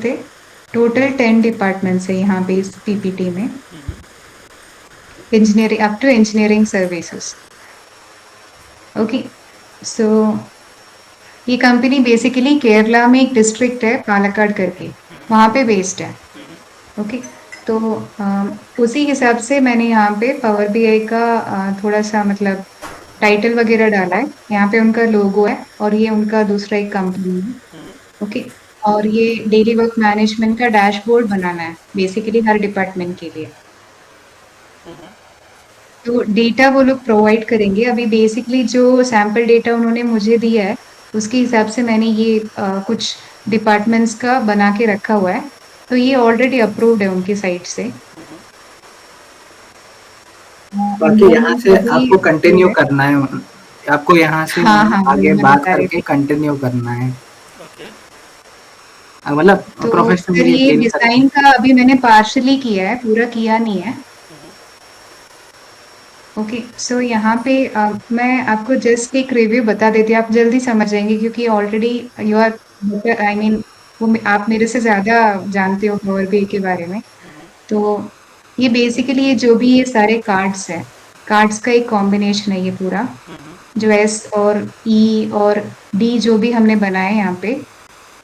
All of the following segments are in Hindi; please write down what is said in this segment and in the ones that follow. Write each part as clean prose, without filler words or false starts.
थे। टोटल 10 डिपार्टमेंट्स है यहाँ पे इस पीपीटी में, engineering up to engineering services. Okay, so ये कंपनी बेसिकली केरला में एक डिस्ट्रिक्ट है पालक्काड करके, वहाँ पे बेस्ड है। ओके, तो उसी हिसाब से मैंने यहाँ पे पावर बीआई का थोड़ा सा मतलब टाइटल वगैरह डाला है। यहाँ पे उनका लोगो है और ये उनका दूसरा एक कंपनी है। ओके, और ये डेली वर्क मैनेजमेंट का डैशबोर्ड बनाना है बेसिकली हर डिपार्टमेंट के लिए। तो डेटा वो लोग प्रोवाइड करेंगे। अभी बेसिकली जो सैंपल डेटा उन्होंने मुझे दिया है उसके हिसाब से मैंने ये कुछ डिपार्टमेंट्स का बना के रखा हुआ है। तो ये ऑलरेडी अप्रूव्ड है उनकी साइट से। बाकी यहाँ से आपको कंटिन्यू करना है, आपको यहाँ से हाँ हाँ, आगे मैं बात बता रही करके थी। कंटिन्यू करना है, मतलब तो सर प्रोफेशनली ये डील करके। डिजाइन का अभी मैंने पार्शली किया है, पूरा किया नहीं है। ओके, सो यहाँ पे मैं आपको जस्ट एक रिव्यू बता देती हूँ, आप जल्दी समझ जाएंगे क्योंकि already you are I mean आप मेरे से ज्यादा जानते हो पावर बीआई के बारे में। तो ये बेसिकली ये जो भी ये सारे कार्ड्स हैं, कार्ड्स का एक कॉम्बिनेशन है ये पूरा, जो एस और ई और डी जो भी हमने बनाए यहाँ पे,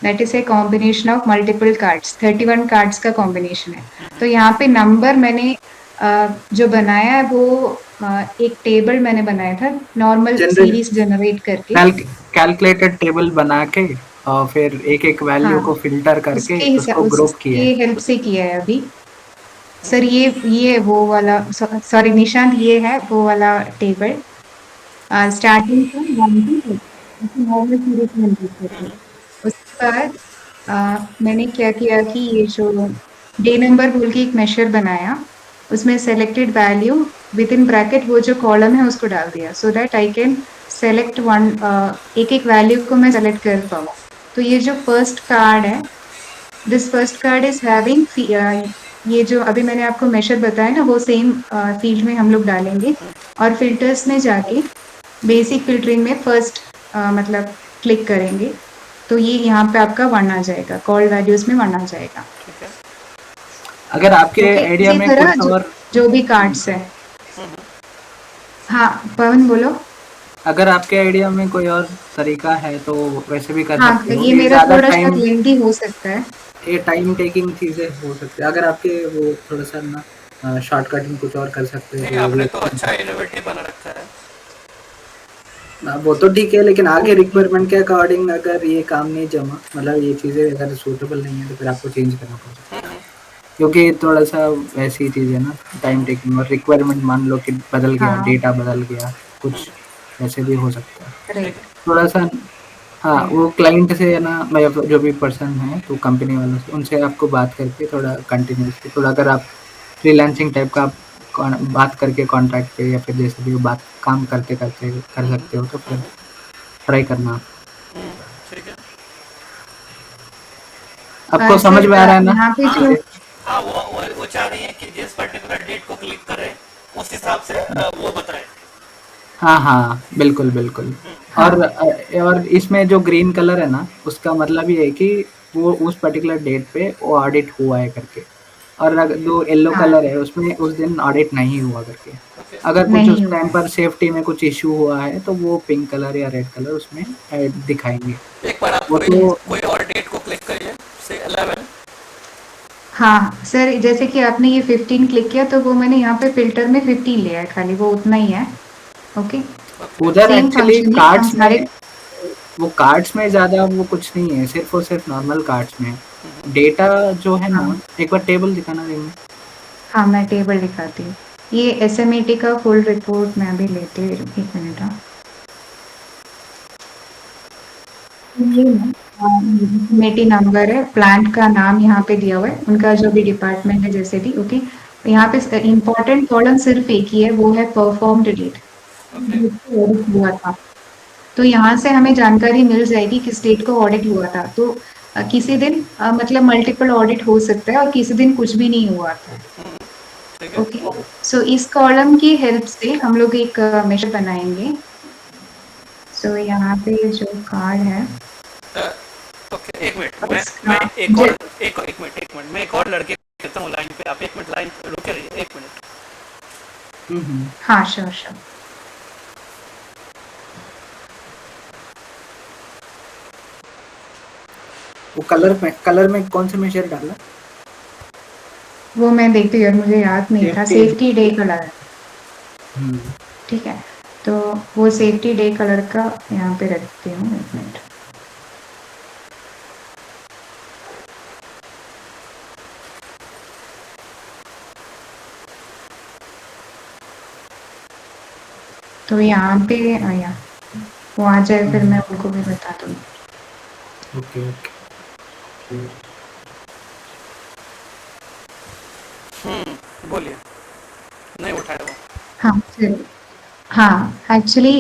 that is a combination of multiple cards, 31 cards का कॉम्बिनेशन है। तो यहाँ पे नंबर मैंने जो बनाया है वो एक टेबल मैंने बनाया था नॉर्मल जनरेट सीरीज जनरेट करके। कैलकुलेटेड टेबल बना के और फिर एक एक वैल्यू को हाँ, फिल्टर करके उसको ग्रुप उसके किया है। हेल्प से किया है अभी। सर ये वो वाला, सॉरी निशांत, ये है वो वाला टेबल स्टार्टिंग से 1 to नॉर्मल सीरीज जनरेट करके। उसके बाद मैंने क्या किया कि ये जो डे नंबर बोल के एक मेशर बनाया, उसमें selected value with in bracket वो जो कॉलम है उसको डाल दिया, so that I can select one, एक एक वैल्यू को मैं सेलेक्ट कर पाऊँ। तो ये जो फर्स्ट कार्ड है, this first card is having, ये जो अभी मैंने आपको मेशर बताया ना वो सेम फील्ड में हम लोग डालेंगे और फिल्टर्स में जाके बेसिक फिल्टरिंग में फर्स्ट मतलब क्लिक करेंगे तो ये यहाँ पे आपका 1 आ जाएगा, कॉल वैल्यूज में 1 आ जाएगा। अगर आपके ओके, आइडिया इसी में तरह कुछ और, जो भी कार्ड्स है। हाँ पवन बोलो। अगर आपके आइडिया में कोई और तरीका है तो वैसे भी कर हाँ, सकते हो। ये ये मेरा ज़्यादा थोड़ा सा टाइम, लेंदी हो सकता है। ये टाइम टेकिंग चीज़ें हो सकती है। अगर आपके वो थोड़ा सा ना शॉर्टकट में कुछ और कर सकते हो नहीं, तो वो भी आपने तो अच्छा अच्छा इनोवेटिव बना रखा है। वो तो ठीक है, लेकिन आगे ओके, रिक्वायरमेंट के अकॉर्डिंग अगर ये काम नहीं जमा, मतलब ये चीज़ें अगर सूटेबल नहीं है तो फिर आपको चेंज करना पड़ सकता है, क्योंकि थोड़ा सा वैसी चीज़ है ना, टाइम टेकिंग। और रिक्वायरमेंट मान लो कि बदल गया, हाँ, डेटा बदल गया, कुछ वैसे भी हो सकता है ठीक राइट, है। थोड़ा सा। हाँ, राइट। वो क्लाइंट से है ना, मतलब जो भी पर्सन है तो कंपनी वालों से, उनसे आपको बात करके थोड़ा कंटिन्यूअसली, थोड़ा अगर आप फ्रीलांसिंग टाइप का आप बात करके कॉन्ट्रैक्ट पे या फिर जैसे भी वो बात काम करते करते कर सकते हो तो फिर ट्राई करना। ठीक है। आपको समझ सर में आ रहा है ना यहाँ पे जो, चीज़ें? हाँ, वो चाह रही है कि जिस पर्टिकुलर डेट को क्लिक करें उस हिसाब से वो बताए। हाँ हाँ, बिल्कुल बिल्कुल। हाँ और इसमें जो ग्रीन कलर है ना, उसका मतलब ये है कि वो उस पर्टिकुलर डेट पे वो ऑडिट हुआ है करके। और अगर जो येलो हाँ, कलर है उसमें उस दिन ऑडिट नहीं हुआ करके। ओके। अगर कुछ उस नहीं हुआ टाइम है। पर सेफ्टी में कुछ इश्यू हुआ है तो वो पिंक कलर या रेड कलर उसमें दिखाएंगे। एक बार आप वो कोई तो कोई और डेट को क्लिक करिए, से 11। हाँ सर, जैसे कि आपने ये 15 क्लिक किया तो वो मैंने यहाँ पे फिल्टर में 15 लिया है, खाली वो उतना ही है। Okay, okay. उधर सेम एक्चुअली फंक्शन ही हम कार्ड्स सारे। में, वो कार्ड्स में ज़्यादा वो कुछ नहीं है, सिर्फ और सिर्फ नॉर्मल कार्ड्स में डेटा जो है ना। हाँ एक बार टेबल दिखाना देंगे। हाँ, मैं टेबल दिखाती हूँ। ये एसएमईटी का फुल रिपोर्ट मैं भी लेती हूँ, एक मिनट। हाँ, ये कमेटी नंबर है, प्लांट का नाम यहाँ पे दिया हुआ है, उनका जो भी डिपार्टमेंट है जैसे भी। ओके, यहाँ पे इम्पोर्टेंट कॉलम सिर्फ एक ही है, वो है परफॉर्म्ड डेट, ओके। ऑडिट हुआ था। तो यहाँ से हमें जानकारी मिल जाएगी किस डेट को ऑडिट हुआ था। तो किसी दिन मतलब मल्टीपल ऑडिट हो सकता है और किसी दिन कुछ भी नहीं हुआ था। ठीक है। ओके, सो इस कॉलम की हेल्प से हम लोग एक मेजर बनाएंगे। सो यहाँ पे जो कार्ड है, ओके, एक मिनट, मैं बस मैं एक और ज- एक मिनट, मैं एक और लड़के को कहता हूँ लाइन पे, आप एक मिनट लाइन पे रुके रहिए, एक मिनट। हम्म। हाँ, श्योर श्योर। वो कलर में कौन से में शेड डाला? वो मैं देखती हूँ यार, मुझे याद नहीं था। सेफ्टी। सेफ्टी डे कलर है, हम्म। ठीक है। तो वो सेफ्टी डे कलर का यहाँ पे रखती हूँ, एक मिनट। तो यहाँ पे या वो आ जाए फिर मैं उनको भी बता दूंगी। Okay okay. बोलिए, नहीं उठाया वो। हाँ फिर, हाँ एक्चुअली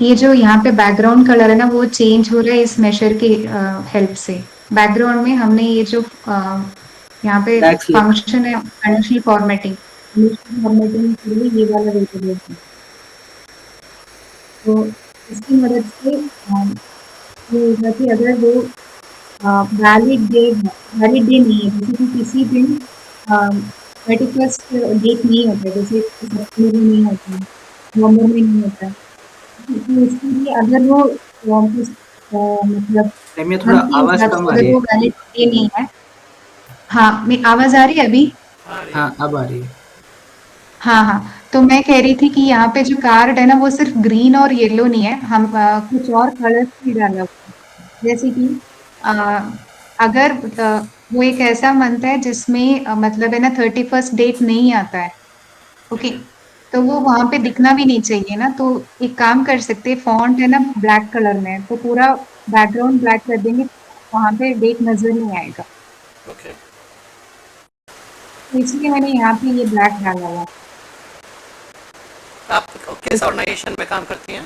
ये जो यहाँ पे बैकग्राउंड कलर है ना, वो चेंज हो रहा है इस मेशर की हेल्प से। बैकग्राउंड में हमने ये जो यहाँ पे बैक स्लिप। फंक्शन है कंडीशनल फॉर्मेटिंग, कंडीशनल फॉर्मेटिंग के लिए ये वाला वेरिएबल है। तो इसकी मदद से ये होगा कि अगर वो वैलिड डे है, वैलिड डे नहीं है, जैसे कि किसी दिन 31st डेट नहीं होता है, जैसे सितंबर में नहीं होता है, नवंबर में नहीं होता है, तो उसके लिए अगर वो मतलब में थोड़ा मंथ के आवाज हिसाब कम से आ अगर रही है। वो वैलिड डे नहीं है। हाँ, मेरी आवाज आ रही है अभी? हाँ रे। हाँ अब आ रही है। हाँ हाँ, तो मैं कह रही थी कि यहाँ पे जो कार्ड है ना, वो सिर्फ ग्रीन और येलो नहीं है, हम कुछ और कलर्स भी डाला हुआ है। जैसे कि अ, अगर वो एक ऐसा मंथ है जिसमें मतलब है ना 31st डेट नहीं आता है, ओके, तो वो वहां पे दिखना भी नहीं चाहिए ना। तो एक काम कर सकते हैं, फॉन्ट है ना ब्लैक कलर में है, तो पूरा बैकग्राउंड ब्लैक कर देंगे, वहां पे डेट नजर नहीं आएगा। ओके, तो इसलिए मैंने यहाँ पे ये ब्लैक डाला हुआ है। आप किस ऑर्गेनाइजेशन में काम करती हैं?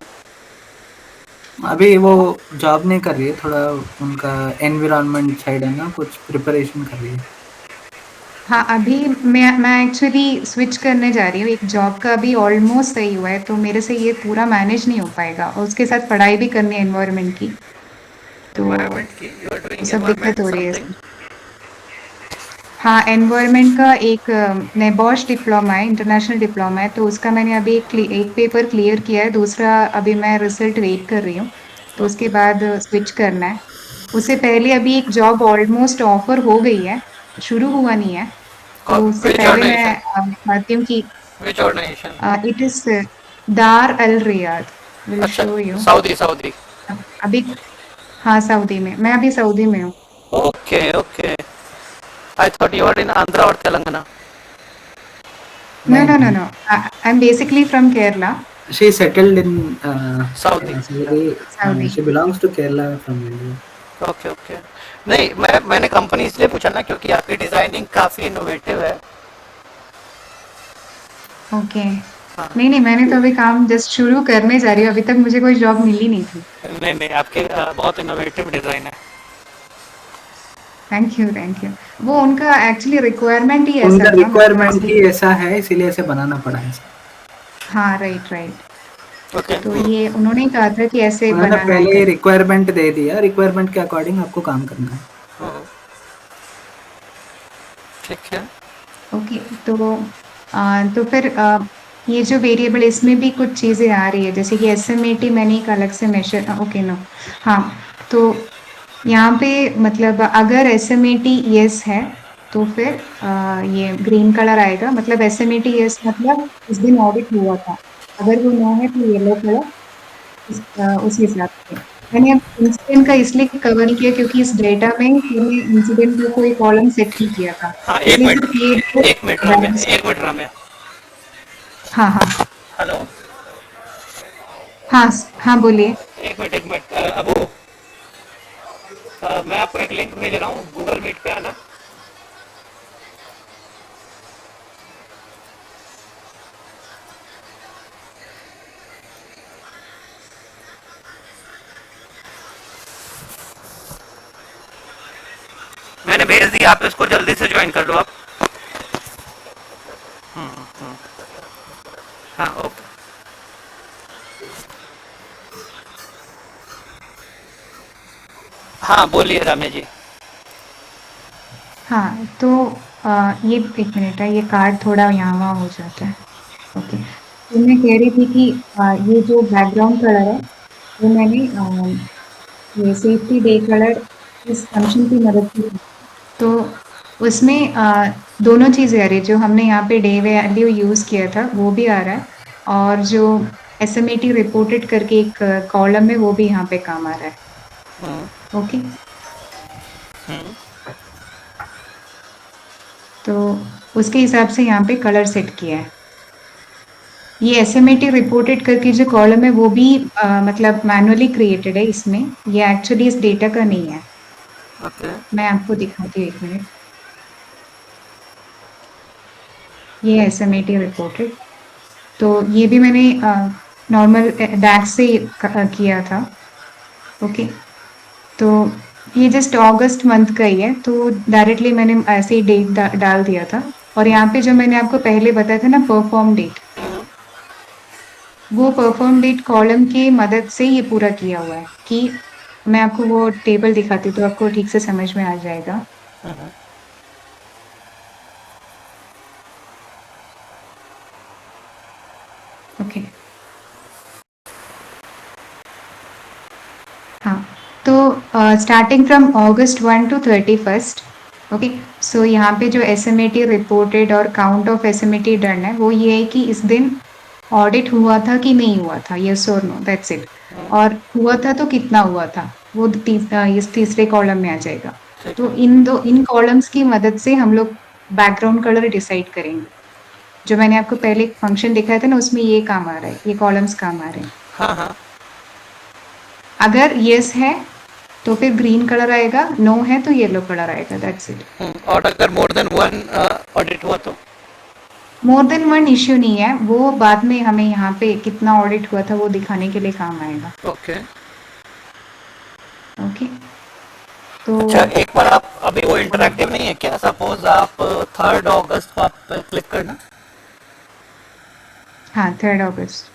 अभी वो जॉब नहीं कर रही है, थोड़ा उनका एनवायरनमेंट साइड है ना, कुछ प्रिपरेशन कर रही है। हाँ, अभी मैं एक्चुअली स्विच करने जा रही हूँ, एक जॉब का अभी ऑलमोस्ट सही हुआ है, तो मेरे से ये पूरा मैनेज नहीं हो पाएगा, और उसके साथ पढ़ाई भी करनी है एनवायरनमेंट की, तो एनवायरनमेंट की, यू आर डूइंग सब दिक्कत एनवायरनमेंट हो रही है समथिंग। इसमें। हाँ, एनवायरनमेंट का एक नेबॉश डिप्लोमा है, इंटरनेशनल डिप्लोमा है, तो उसका मैंने अभी एक पेपर क्लियर किया है, दूसरा अभी मैं रिजल्ट वेट कर रही हूँ, तो उसके ओके। बाद स्विच करना है। उससे पहले अभी एक जॉब ऑलमोस्ट ऑफर हो गई है, शुरू हुआ नहीं है, तो उससे विच पहले मैं ऑर्गेनाइजेशन? चाहती हूँ कि विच organisation? It is Dar Al Riyadh, will अच्छा, शो यू। Saudi Saudi. अभी हाँ, सऊदी में, मैं अभी सऊदी में हूँ। Okay okay, I thought you are in Andhra और तेलंगाना। नो नहीं नो नो नहीं। No, I am basically from Kerala, she settled in Saudi. Saudi. Saudi. She belongs to Kerala from India. Okay okay. नहीं, मैंने कंपनी इसलिए पूछा ना क्योंकि आपकी डिजाइनिंग काफी इनोवेटिव है। ओके, हाँ। नहीं नहीं, मैंने तो अभी काम जस्ट शुरू करने जा रही हूँ, अभी तक मुझे कोई जॉब मिली नहीं थी। नहीं नहीं, आपके बहुत इनोवेटिव डिजाइन है। Thank you thank you. वो उनका एक्चुअली रिक्वायरमेंट ही उनका ऐसा था, मतलब रिक्वायरमेंट ऐसे। ही ऐसा है, इसीलिए ऐसे बनाना पड़ा है ऐसा। हाँ, राइट राइट। ओके। तो ये उन्होंने कहा था कि ऐसे उन्होंने बनाना है पहले ही करके। रिक्वायरमेंट दे दिया, रिक्वायरमेंट के अकॉर्डिंग आपको काम करना है। ठीक है। ओके, तो फिर ये जो वेरिएबल, इसमें भी कुछ चीजें आ रही है, जैसे कि एसएमएटी मैंने एक अलग से मेशर, ओके नो, हाँ, तो यहाँ पे मतलब अगर एसएमएटी यस है, तो फिर ये ग्रीन कलर आएगा, मतलब एसएमएटी यस मतलब उस दिन ऑडिट हुआ था, अगर वो नो है तो येलो कलर, उस हिसाब से। मैंने अब इंसिडेंट का इसलिए कवर नहीं किया क्योंकि इस डेटा में मैंने इंसिडेंट का कोई कॉलम सेट नहीं किया था, हाँ, एक इसलिए मिनट, सिर्फ ये दो एक मिनट राम्या, वैल्यूज। एक मिनट राम्या। हाँ हाँ हेलो। हाँ हाँ, बोलिए। एक मिनट अबू, मैं आपको एक लिंक भेज रहा हूँ, गूगल मीट पे आना। मैंने भेज दिया, आप इसको जल्दी से ज्वाइन कर लो आप। हाँ ओके। हाँ बोलिए रमेश जी। हाँ, तो ये एक मिनट है, ये कार्ड थोड़ा यहाँ वहाँ हो जाता है। ओके, तो मैं कह रही थी कि ये जो बैकग्राउंड कलर है वो मैंने ये सेफ्टी डे कलर इस फंक्शन की मदद से की। तो उसमें दोनों चीजें आ रही है, जो हमने यहाँ पे डे वैल्यू यूज किया था वो भी आ रहा है, और जो एसएमएटी रिपोर्टेड करके एक कॉलम है वो भी यहाँ पे काम आ रहा है। ओके, तो उसके हिसाब से यहाँ पे कलर सेट किया है। ये एसएमएटी रिपोर्टेड करके जो कॉलम है वो भी मतलब मैनुअली क्रिएटेड है इसमें, ये एक्चुअली इस डेटा का नहीं है। ओके। मैं आपको दिखाती हूँ, एक मिनट। ये एसएमएटी रिपोर्टेड, तो ये भी मैंने नॉर्मल डैक्स से किया था। ओके, तो ये जस्ट अगस्त मंथ का ही है, तो डायरेक्टली मैंने ऐसे ही डेट डाल दिया था। और यहाँ पे जो मैंने आपको पहले बताया था ना परफॉर्म डेट, वो परफॉर्म डेट कॉलम की मदद से ये पूरा किया हुआ है। कि मैं आपको वो टेबल दिखाती हूँ तो आपको ठीक से समझ में आ जाएगा। ओके, हाँ, तो starting from August 1 to 31st। Okay, so यहाँ पे जो एसएमएटी रिपोर्टेड और काउंट ऑफ एसएमएटी डन है वो ये है कि इस दिन ऑडिट हुआ था कि नहीं हुआ था, यस और नो, दैट्स इट। और हुआ था तो कितना हुआ था, वो इस तीसरे कॉलम में आ जाएगा। तो इन कॉलम्स की मदद से हम लोग बैकग्राउंड कलर डिसाइड करेंगे। जो मैंने आपको पहले एक फंक्शन दिखाया था ना, उसमें ये काम आ रहा है, ये कॉलम्स काम आ रहे हैं। हाँ हाँ। अगर यस है तो फिर ग्रीन कलर आएगा, नो है तो येलो कलर आएगा, दैट्स इट। और अगर मोर देन वन ऑडिट हुआ तो? मोर देन वन इश्यू नहीं है, वो बाद में हमें यहाँ पे कितना ऑडिट हुआ था वो दिखाने के लिए काम आएगा। ओके। ओके, तो अच्छा, एक बार आप अभी वो इंटरैक्टिव नहीं है क्या? सपोज आप 3 अगस्त को आप क्लिक करना, हाँ 3 अगस्त।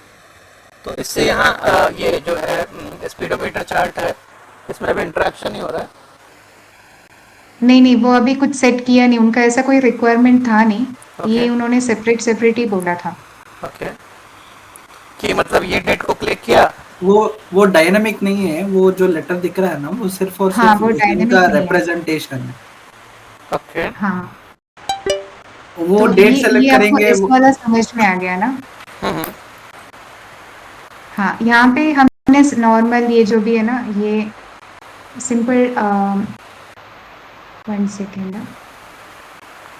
तो इससे यहाँ ये जो है स्पीडोमीटर चार्ट है, इसमें अभी इंटरेक्शन ही हो रहा है। नहीं, वो अभी कुछ सेट किया नहीं, उनका ऐसा कोई रिक्वायरमेंट था नहीं। ओके। ये उन्होंने सेपरेट ही बोला था। ओके, कि मतलब ये डेट को क्लिक किया। वो डायनामिक नहीं है, वो जो लेटर दिख रहा है ना वो सिर्फ और हाँ, सिर्फ वो उस दिन डायनेमिक का नहीं है। रिप्रेजेंटेशन है। ओके। हाँ, वो तो डेट सेलेक्ट ये आपको करेंगे इस वाला समझ में आ गया ना? हम्म। हाँ, यहाँ पे हमने नॉर्मल ये जो भी है ना, ये सिंपल 1 सेकेंड।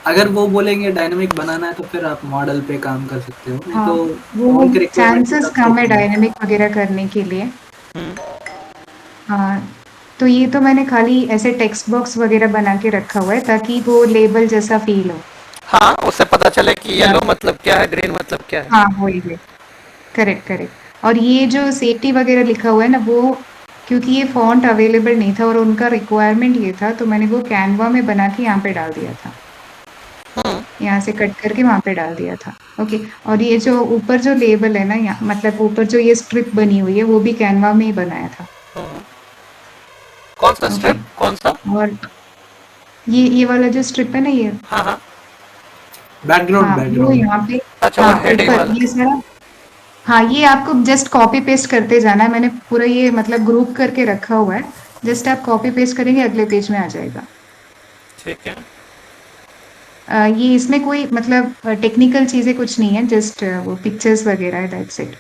अगर वो बोलेंगे डायनामिक बनाना है तो फिर आप मॉडल पे काम कर सकते हो, नहीं हाँ, तो वो उनके रिक्वायरमेंट के चांसेस हिसाब से कम है लिखेंगे। डायनेमिक वगैरह करने के लिए। हाँ, तो ये तो मैंने खाली ऐसे टेक्स्ट बॉक्स वगैरह बना के रखा हुआ है ताकि वो लेबल जैसा फील हो। हाँ, उससे पता चले कि या येलो मतलब क्या है, ग्रीन मतलब क्या है। हाँ, वही, करेक्ट। और ये जो सेफ्टी वगैरह लिखा हुआ है ना, वो क्योंकि ये फॉन्ट अवेलेबल नहीं था और उनका रिक्वायरमेंट ये था, तो मैंने वो कैनवा में बना के यहाँ पे डाल दिया था। यहाँ से कट करके वहां पे डाल दिया था। ओके, और ये जो ऊपर जो लेबल है ना, यहाँ मतलब ऊपर जो ये स्ट्रिप बनी हुई है वो भी कैनवा में ही बनाया था। कौन सा ओके, स्ट्रिप, कौन सा? और ये वाला जो स्ट्रिप है ना, ये हाँ हाँ। बैकग्राउंड हाँ वो बैकग्राउंड यहाँ पे, अच्छा, वो हाँ हेडिंग ऊपर वाला। ये सारा। हाँ, ये आपको जस्ट कॉपी पेस्ट करते जाना है, मैंने पूरा ये मतलब ग्रुप करके रखा हुआ है। जस्ट आप कॉपी पेस्ट करेंगे अगले पेज में आ जाएगा। ठीक है। ये इसमें कोई मतलब टेक्निकल चीजें कुछ नहीं है, जस्ट वो पिक्चर्स वगैरह है, दैट्स इट।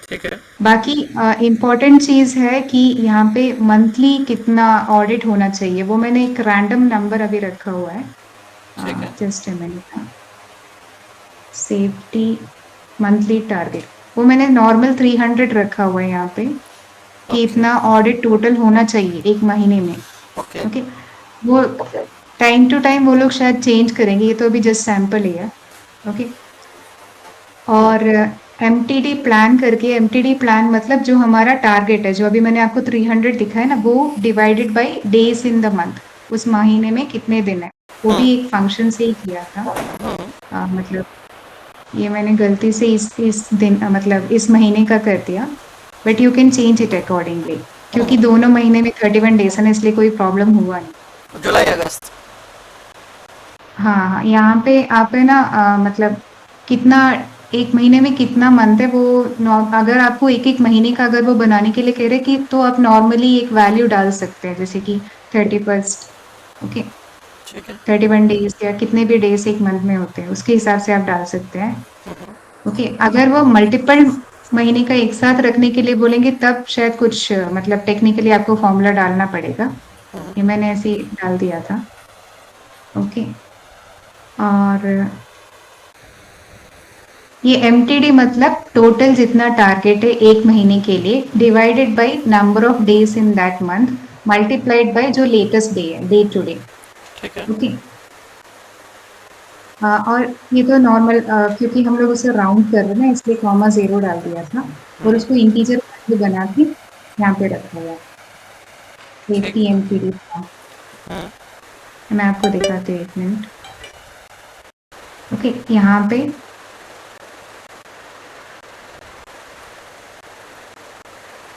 ठीक है। बाकी इम्पोर्टेंट चीज है कि यहाँ पे मंथली कितना ऑडिट होना चाहिए, वो मैंने एक रैंडम नंबर अभी रखा हुआ है। ठीक है। Just a minute. Safety monthly target, वो मैंने नॉर्मल 300 रखा हुआ है यहाँ पे, कि ओके। इतना ऑडिट टोटल होना चाहिए एक महीने में। ओके। ओके, वो टाइम टू टाइम वो लोग शायद चेंज करेंगे, ये तो अभी जस्ट सैंपल ही है। ओके, और एमटीडी प्लान करके, एमटीडी प्लान मतलब जो हमारा टारगेट है, जो अभी मैंने आपको 300 दिखा है ना, वो divided by days in the month, उस महीने में कितने दिन है, वो भी एक फंक्शन से ही किया था। मतलब ये मैंने गलती से इस दिन मतलब इस महीने का कर दिया, but you can change it accordingly. क्योंकि दोनों महीने में 31 डेज है ना, इसलिए कोई प्रॉब्लम हुआ नहीं। जुलाई अगस्त। हाँ हाँ, यहाँ पे आप है ना मतलब कितना, एक महीने में कितना मंथ है वो, अगर आपको एक एक महीने का अगर वो बनाने के लिए कह रहे कि तो आप नॉर्मली एक वैल्यू डाल सकते हैं, जैसे कि 31st। ओके, ठीक है। 31 डेज या कितने भी डेज एक मंथ में होते हैं उसके हिसाब से आप डाल सकते हैं। ओके, अगर वो मल्टीपल महीने का एक साथ रखने के लिए बोलेंगे तब शायद कुछ मतलब टेक्निकली आपको फॉर्मूला डालना पड़ेगा। ये मैंने ऐसे ही डाल दिया था। ओके, और ये एमटीडी मतलब टोटल जितना टारगेट है एक महीने के लिए divided by number of days in that month multiplied bye जो लेटेस्ट डे है, डे टू डे। ठीक है। ओके, और ये तो नॉर्मल, क्योंकि हम लोग उसे राउंड कर रहे हैं ना इसलिए कॉमा जीरो डाल दिया था और उसको इंटीजर वैल्यू बना के यहाँ पे रखा हुआ है, ठीक। Safety MTD. हम्म। मैं आपको दिखाती हूँ, एक मिनट। ओके, यहाँ पे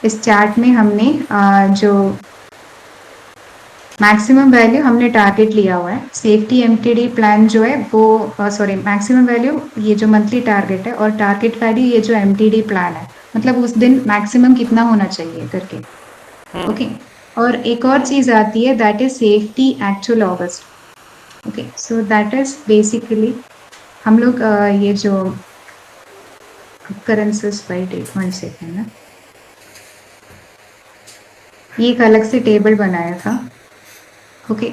इस चार्ट में हमने जो मैक्सिमम वैल्यू हमने टारगेट लिया हुआ है, सेफ्टी एमटीडी प्लान जो है वो, सॉरी मैक्सिमम वैल्यू ये जो मंथली टारगेट है और टारगेट वैल्यू ये जो एमटीडी प्लान है, मतलब उस दिन मैक्सिमम कितना होना चाहिए करके। ओके, और एक और चीज आती है that is safety actual August. Okay, so that is basically हम लोग ये जो occurrences by date, 1 सेकेंड ना, ये एक अलग से टेबल बनाया था। ओके,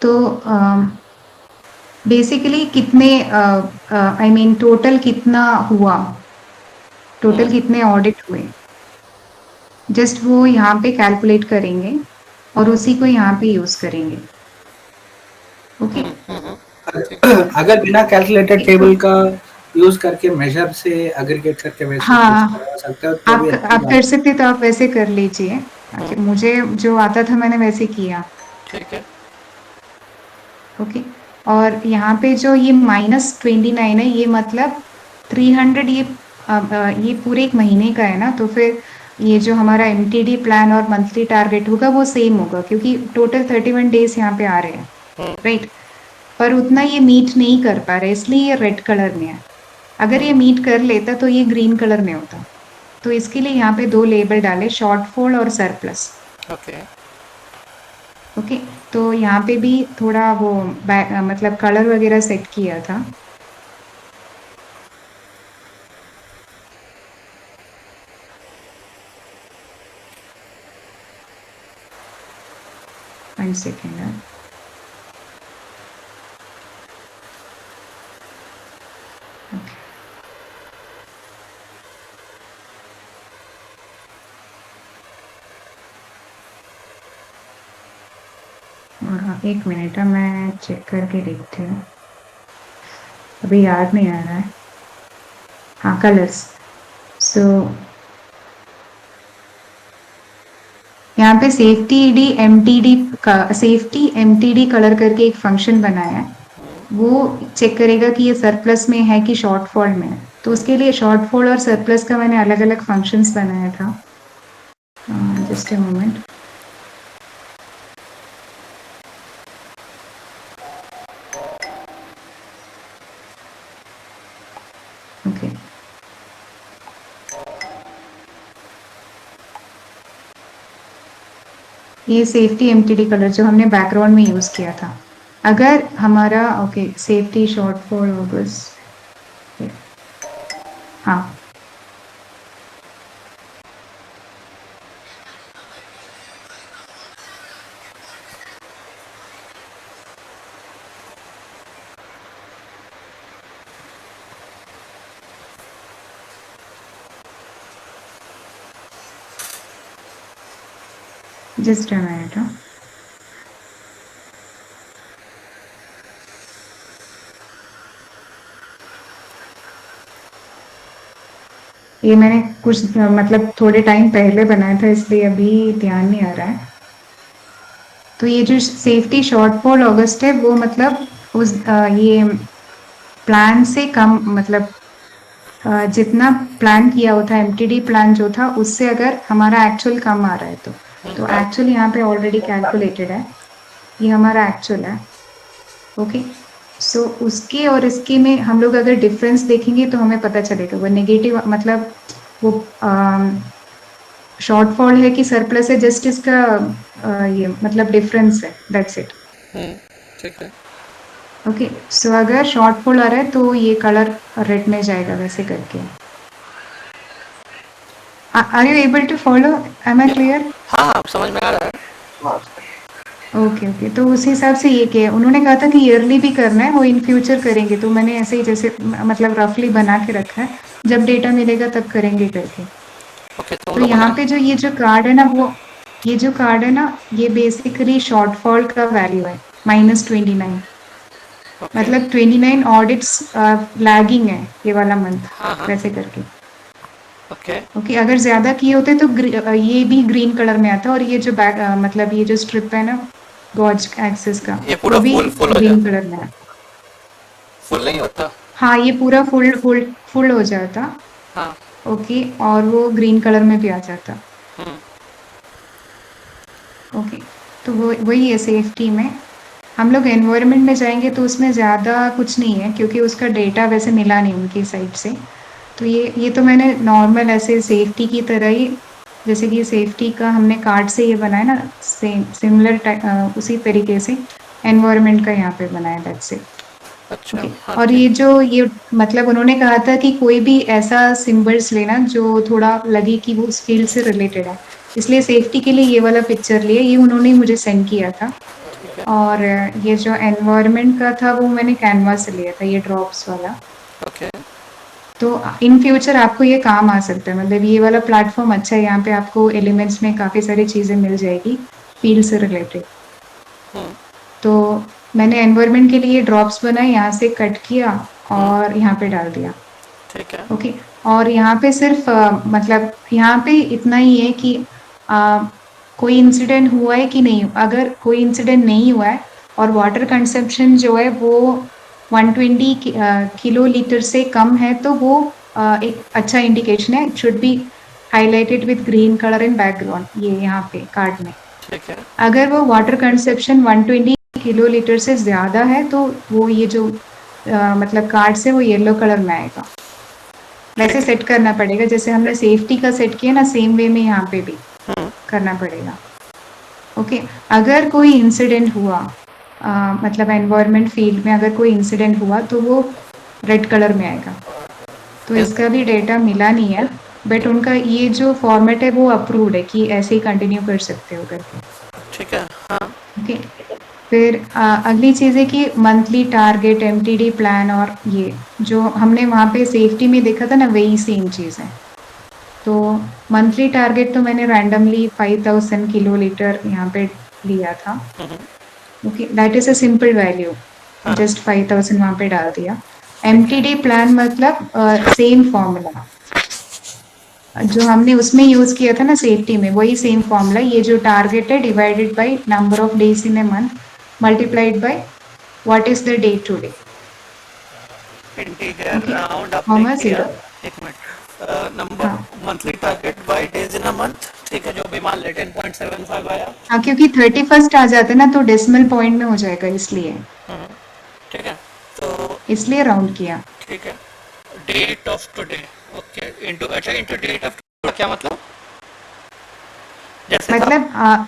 तो बेसिकली कितने आई मीन टोटल कितना हुआ, टोटल कितने ऑडिट हुए, जस्ट वो यहाँ पे कैलकुलेट करेंगे और उसी को यहाँ पे यूज करेंगे। ओके, अगर बिना कैलकुलेटेड टेबल का यूज करके मेजर से एग्रीगेट करके वैसे कुछ हाँ, करवा सकते हो तो भी अच्छी आप बात कर सकते तो आप वैसे कर लीजिए। ओके, मुझे जो आता था मैंने वैसे किया। ठीक है। ओके, और यहाँ पे जो ये -29 है, ये मतलब 300, ये पूरे एक महीने का है ना, तो फिर ये जो हमारा एमटीडी प्लान और मंथली टारगेट होगा वो सेम होगा क्योंकि टोटल 31 डेज यहाँ पे आ रहे हैं, राइट। पर उतना ये मीट नहीं कर पा रहे इसलिए ये रेड कलर में है। अगर ये मीट कर लेता तो ये ग्रीन कलर में होता। तो इसके लिए यहाँ पे दो लेबल डाले, शॉर्टफॉल और सरप्लस। ओके। ओके, तो यहाँ पे भी थोड़ा वो मतलब कलर वगैरह सेट किया था। वन सेकेंड, एक मिनट है, मैं चेक करके देखती हूँ, अभी याद नहीं आ रहा है। हाँ, कलर्स। सो यहाँ पे सेफ्टी एमटीडी कलर करके एक फंक्शन बनाया है, वो चेक करेगा कि ये सरप्लस में है कि शॉर्टफॉल में है। तो उसके लिए शॉर्टफॉल और सरप्लस का मैंने अलग अलग फंक्शंस बनाया था। Just a moment. ओके, ये सेफ्टी एमटीडी कलर जो हमने बैकग्राउंड में यूज किया था। अगर हमारा ओके सेफ्टी शॉर्टफॉल ऑगस्ट, हाँ, जस्ट अ मिनट। ये मैंने कुछ मतलब थोड़े टाइम पहले बनाया था इसलिए अभी ध्यान नहीं आ रहा है। तो ये जो सेफ्टी शॉर्टफॉल ऑगस्ट है वो मतलब उस ये प्लान से कम, मतलब जितना प्लान किया हुआ था एमटीडी प्लान जो था उससे अगर हमारा एक्चुअल कम आ रहा है तो एक्चुअली यहाँ पे ऑलरेडी कैलकुलेटेड है, ये हमारा एक्चुअल है। ओके, सो उसके और इसके में हम लोग अगर डिफरेंस देखेंगे तो हमें पता चलेगा वो नेगेटिव, मतलब वो शॉर्टफॉल है कि सरप्लस है, जस्ट इसका ये मतलब डिफरेंस है, दैट्स इट। ठीक है। ओके, सो अगर शॉर्टफॉल आ रहा है तो ये कलर रेड में जाएगा, वैसे करके। Are you able to follow? Am I clear? हाँ, समझ में आ रहा है। ओके ओके, तो उस हिसाब से ये किया। उन्होंने कहा था कि ईयरली भी करना है, वो इन फ्यूचर करेंगे, तो मैंने ऐसे ही जैसे मतलब रफली बना के रखा है, जब डेटा मिलेगा तब करेंगे करके। ओके, तो तो उन लोगों यहाँ ने पे जो ये जो कार्ड है ना, वो ये जो कार्ड है ना, ये बेसिकली शॉर्टफॉल का वैल्यू है, -29। ओके। मतलब 29 ऑडिट्स लैगिंग है ये वाला मंथ, हाँ हाँ। वैसे करके। ओके। ओके, अगर ज्यादा किए होते तो ये भी ग्रीन कलर में आता, और ये जो बैक मतलब ये जो स्ट्रिप है ना गॉज एक्सिस का, ये वो पूरा भी फुल फुल हो ग्रीन जाता, कलर में आता। फुल नहीं होता। हाँ, ये पूरा फुल फुल फुल हो जाता। हाँ। ओके, और वो ग्रीन कलर में भी आ जाता। हम्म। ओके, तो वो वही है सेफ्टी में। हम लोग एनवायरनमेंट में जाएंगे तो उसमें ज़्यादा कुछ नहीं है, क्योंकि उसका डेटा वैसे मिला नहीं उनकी साइड से। तो ये तो मैंने नॉर्मल ऐसे सेफ्टी की तरह ही, जैसे कि सेफ्टी का हमने कार्ड से ये बनाया ना, सेम सिमिलर उसी तरीके से एनवायरनमेंट का यहाँ पे बनाया, दैट्स इट। अच्छा। ओके, हाँ, और ठीक। ये मतलब उन्होंने कहा था कि कोई भी ऐसा सिंबल्स लेना जो थोड़ा लगे कि वो उस फील्ड से रिलेटेड है, इसलिए सेफ्टी के लिए ये वाला पिक्चर लिए, ये उन्होंने मुझे सेंड किया था। ठीक है। और ये जो एनवायरनमेंट का था वो मैंने कैनवा से लिया था, ये ड्रॉप्स वाला। ओके। तो इन फ्यूचर आपको ये काम आ सकता है, मतलब ये वाला प्लेटफॉर्म अच्छा है, यहाँ पे आपको एलिमेंट्स में काफी सारी चीजें मिल जाएगी फील्ड से रिलेटेड। हम्म। तो मैंने एनवायरनमेंट के लिए ड्रॉप्स बनाए, यहाँ से कट किया और यहाँ पे डाल दिया। ठीक है। ओके, और यहाँ पे सिर्फ मतलब यहाँ पे इतना ही है कि कोई इंसिडेंट हुआ है कि नहीं। अगर कोई इंसिडेंट नहीं हुआ है और वाटर कंजप्शन जो है वो 120 किलो लीटर से कम है, तो वो एक अच्छा इंडिकेशन है। It should be highlighted with green colour in background, ये यहाँ पे कार्ड में। ठीक है। अगर वो वाटर कंजप्शन 120 किलो लीटर से ज्यादा है तो वो ये जो मतलब कार्ड से वो येलो कलर में आएगा। वैसे सेट करना पड़ेगा जैसे हमने सेफ्टी का सेट किया ना, सेम वे में यहाँ पे भी करना पड़ेगा। ओके, अगर कोई इंसिडेंट हुआ मतलब एनवायरनमेंट फील्ड में अगर कोई इंसिडेंट हुआ तो वो रेड कलर में आएगा। तो इसका भी डेटा मिला नहीं है, बट उनका ये जो फॉर्मेट है वो अप्रूव्ड है कि ऐसे ही कंटिन्यू कर सकते हो करके। ठीक है। हाँ। ओके, फिर अगली चीज़ है कि मंथली टारगेट, एमटीडी प्लान, और ये जो हमने वहाँ पे सेफ्टी में देखा था ना, वही सेम चीज़ है। तो मंथली टारगेट तो मैंने रैंडमली 5000 किलो लीटर यहाँ पे लिया था। Okay, that is a simple value, just 5000 वहाँ पे डाल दिया। एमटीडी प्लान मतलब सेम फॉर्मूला जो हमने उसमें यूज किया था ना सेफ्टी में, वही सेम फॉर्मूला। ये जो टारगेट है divided by number of days in a month multiplied by what is the day today. Integer okay, round आपने कॉमा किया। 0। एक मिनट, नंबर हाँ monthly target by days in a month. ठीक है, जो भी मान ले 10.75 आया। हाँ, क्योंकि 31st आ जाता है ना तो डेसिमल पॉइंट में हो जाएगा, ठीक है, तो इसलिए राउंड किया। ठीक है, date of today. Okay, into, अच्छा, इनटू डेट ऑफ टुडे क्या मतलब? जैसे आप मतलब